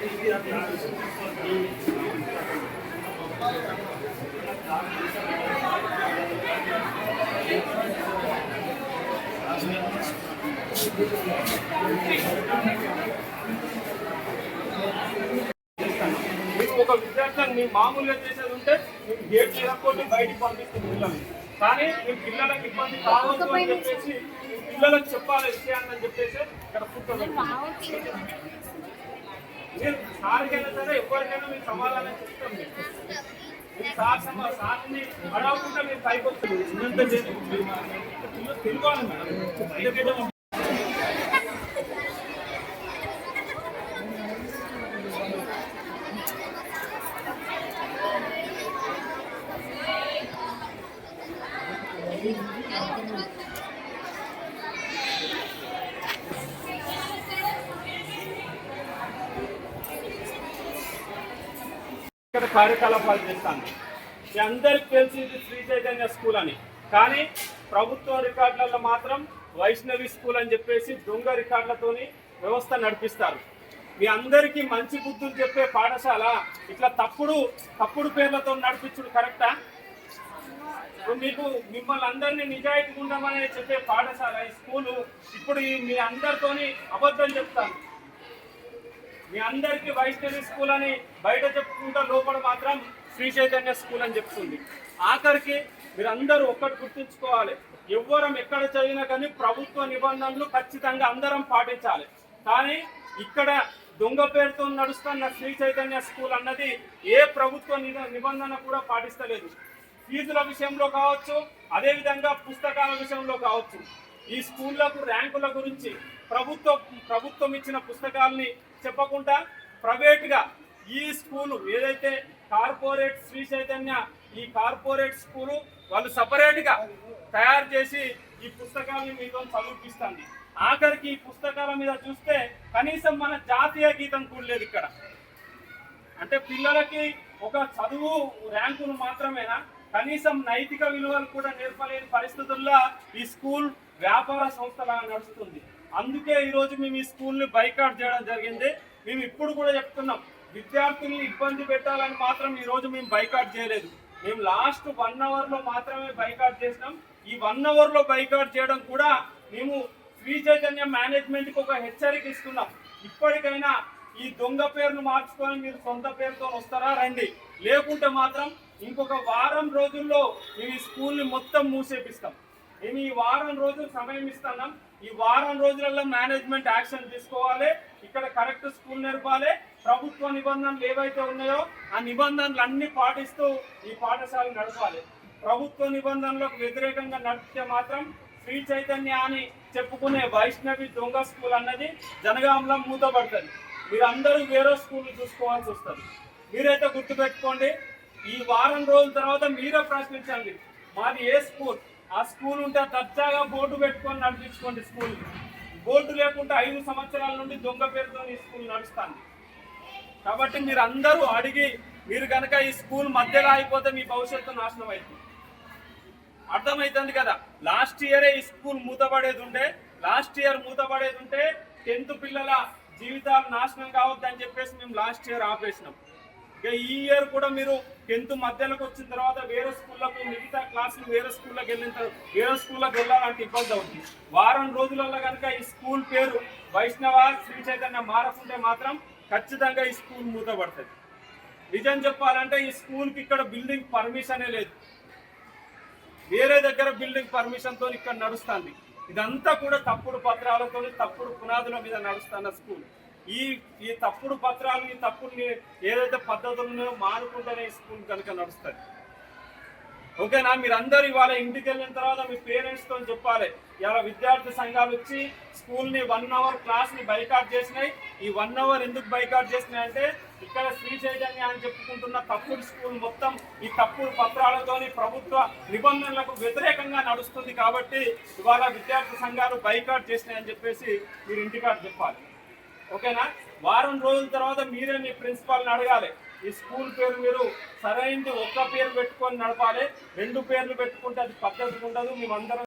మీకు ఒక విద్యార్థులను మీ మామూలుగా చేసేది ఉంటే మీకు గేట్ లేకపోతే బయటికి పంపిస్తుంది పిల్లల్ని. కానీ మీ పిల్లలకు ఇబ్బంది కావద్దు అని చెప్పేసి పిల్లలకు చెప్పాలి విషయాన్ని అని చెప్పేసి ఇక్కడ కూర్చోండి. మీరు సార్కైనా సరే ఎవరికైనా మీరు సమాధానం చెప్తాం. మీరు సార్ని అడగకుండా మీరు పైకి వస్తుంది తెలియాలి మేడం. ఇక్కడ కార్యకలాపాలు చేస్తాను. మీ అందరికి తెలిసింది శ్రీ చైతన్య స్కూల్ అని, కానీ ప్రభుత్వ రికార్డులలో మాత్రం వైష్ణవి స్కూల్ అని చెప్పేసి దొంగ రికార్డులతోని వ్యవస్థ నడిపిస్తారు. మీ అందరికీ మంచి బుద్ధులు చెప్పే పాఠశాల ఇట్లా తప్పుడు పేర్లతో నడిపించుడు కరెక్టా? మీకు మిమ్మల్ని అందరినీ నిజాయితీగా ఉండమని చెప్పే పాఠశాల ఈ స్కూలు ఇప్పుడు మీ అందరితోని అబద్ధం చెప్తాను. మీ అందరికీ వైష్ణవి స్కూల్ అని బయట చెప్పుకుంటా లోపల మాత్రం శ్రీ చైతన్య స్కూల్ అని చెప్తుంది. ఆఖరికి మీరందరూ ఒక్కటి గుర్తుంచుకోవాలి, ఎవ్వరం ఎక్కడ చదివినా కానీ ప్రభుత్వ నిబంధనలు ఖచ్చితంగా అందరం పాటించాలి. కానీ ఇక్కడ దొంగ పేరుతో నడుస్తున్న శ్రీ చైతన్య స్కూల్ అన్నది ఏ ప్రభుత్వ నిబంధన కూడా పాటిస్తలేదు. ఫీజుల విషయంలో కావచ్చు, అదేవిధంగా పుస్తకాల విషయంలో కావచ్చు. ఈ స్కూళ్లకు ర్యాంకుల గురించి ప్రభుత్వం ఇచ్చిన పుస్తకాలని చెప్పకుండా ప్రైవేట్గా ఈ స్కూలు ఏదైతే కార్పొరేట్ శ్రీ చైతన్య ఈ కార్పొరేట్ స్కూలు వాళ్ళు సపరేట్గా తయారు చేసి ఈ పుస్తకాలని మీతో చదివిపిస్తుంది. ఆఖరికి ఈ పుస్తకాల మీద చూస్తే కనీసం మన జాతీయ గీతం కూడా లేదు ఇక్కడ. అంటే పిల్లలకి ఒక చదువు ర్యాంకులు మాత్రమేనా, కనీసం నైతిక విలువలు కూడా నేర్పలేని పరిస్థితుల్లో ఈ స్కూల్ వ్యాపార సంస్థలా నడుస్తుంది. అందుకే ఈరోజు మేము ఈ స్కూల్ని బైకాట్ చేయడం జరిగింది. మేము ఇప్పుడు కూడా చెప్తున్నాం, విద్యార్థుల్ని ఇబ్బంది పెట్టాలని మాత్రం ఈరోజు మేము బైకాట్ చేయలేదు. మేము లాస్ట్ 1 అవర్లో మాత్రమే బైకాట్ చేసినాం. ఈ 1 అవర్లో బైకాట్ చేయడం కూడా మేము శ్రీ చైతన్య మేనేజ్మెంట్కి ఒక హెచ్చరిక ఇస్తున్నాం. ఇప్పటికైనా ఈ దొంగ పేరును మార్చుకొని మీరు సొంత పేరుతో వస్తారా రండి, లేకుంటే మాత్రం ఇంకొక వారం రోజుల్లో మేము ఈ స్కూల్ని మొత్తం మూసేపిస్తాం. మేము ఈ వారం రోజులు సమయం ఇస్తున్నాం. ఈ వారం రోజులలో మేనేజ్మెంట్ యాక్షన్ తీసుకోవాలి. ఇక్కడ కరెక్ట్ స్కూల్ నేర్పాలి. ప్రభుత్వ నిబంధనలు ఏవైతే ఉన్నాయో ఆ నిబంధనలు అన్ని పాటిస్తూ ఈ పాఠశాల నడపాలి. ప్రభుత్వ నిబంధనలకు వ్యతిరేకంగా నడిపితే మాత్రం శ్రీ చైతన్య అని చెప్పుకునే వైష్ణవి దొంగ స్కూల్ అన్నది జనగాంలో మూతపడుతుంది. మీరందరూ వేరే స్కూల్ చూసుకోవాల్సి వస్తుంది. మీరైతే గుర్తుపెట్టుకోండి, ఈ వారం రోజుల తర్వాత మీరే ప్రశ్నించండి మాది ఏ స్కూల్. ఆ స్కూల్ ఉంటే దర్జాగా బోర్డు పెట్టుకొని నడిపించుకోండి. స్కూల్ బోర్డు లేకుంటే 5 సంవత్సరాల నుండి దొంగ పేరుతో ఈ స్కూల్ నడుస్తుంది. కాబట్టి మీరు అందరూ అడిగి, మీరు కనుక ఈ స్కూల్ మధ్యలో అయిపోతే మీ భవిష్యత్తు నాశనం అవుతుంది. అర్థమవుతుంది కదా. లాస్ట్ ఇయరే ఈ స్కూల్ మూతపడేది ఉంటే 10th పిల్లల జీవితాలు నాశనం కావద్దని చెప్పేసి మేము లాస్ట్ ఇయర్ ఆపేసినాం. ఇక ఈ ఇయర్ కూడా మీరు 10th మధ్యలోకి వచ్చిన తర్వాత వేరే స్కూళ్ళకు మిగతా క్లాసులు వేరే స్కూళ్ళకి వెళ్ళాలంటే ఇబ్బంది అవుతుంది. వారం రోజులలో కనుక ఈ స్కూల్ పేరు వైష్ణవ శ్రీ చైతన్య మారకుంటే మాత్రం ఖచ్చితంగా ఈ స్కూల్ మూతపడుతుంది. నిజం చెప్పాలంటే ఈ స్కూల్కి ఇక్కడ బిల్డింగ్ పర్మిషనే లేదు. వేరే దగ్గర బిల్డింగ్ పర్మిషన్తో ఇక్కడ నడుస్తుంది. ఇదంతా కూడా తప్పుడు పత్రాలతో తప్పుడు పునాదుల మీద నడుస్తున్న స్కూల్. ఈ తప్పుడు పత్రాలు ఈ తప్పుడు ఏదైతే పద్ధతులు మానుకుంటేనే ఈ స్కూల్ కనుక నడుస్తుంది. ఓకేనా? మీరందరూ ఇవాళ ఇంటికి వెళ్ళిన తర్వాత మీ పేరెంట్స్తో చెప్పాలి, ఇవాళ విద్యార్థి సంఘాలు వచ్చి స్కూల్ని 1 అవర్ క్లాస్ని బైకాట్ చేసినాయి. ఈ 1 అవర్ ఎందుకు బైకాట్ చేసినాయి అంటే ఇక్కడ శ్రీ చైతన్య అని చెప్పుకుంటున్న తప్పుడు స్కూల్ మొత్తం ఈ తప్పుడు పత్రాలతోని ప్రభుత్వ నిబంధనలకు వ్యతిరేకంగా నడుస్తుంది. కాబట్టి ఇవాళ విద్యార్థి సంఘాలు బైకాట్ చేసినాయి అని చెప్పేసి మీరు ఇంటికాడ చెప్పాలి. ఓకేనా? వారం రోజుల తర్వాత మీరే మీ ప్రిన్సిపాల్ని అడగాలి, ఈ స్కూల్ పేరు మీరు సరైనది ఒక్క పేరు పెట్టుకొని నడపాలి. 2 పేర్లు పెట్టుకుంటే అది పద్ధతి ఉండదు. మేమందరం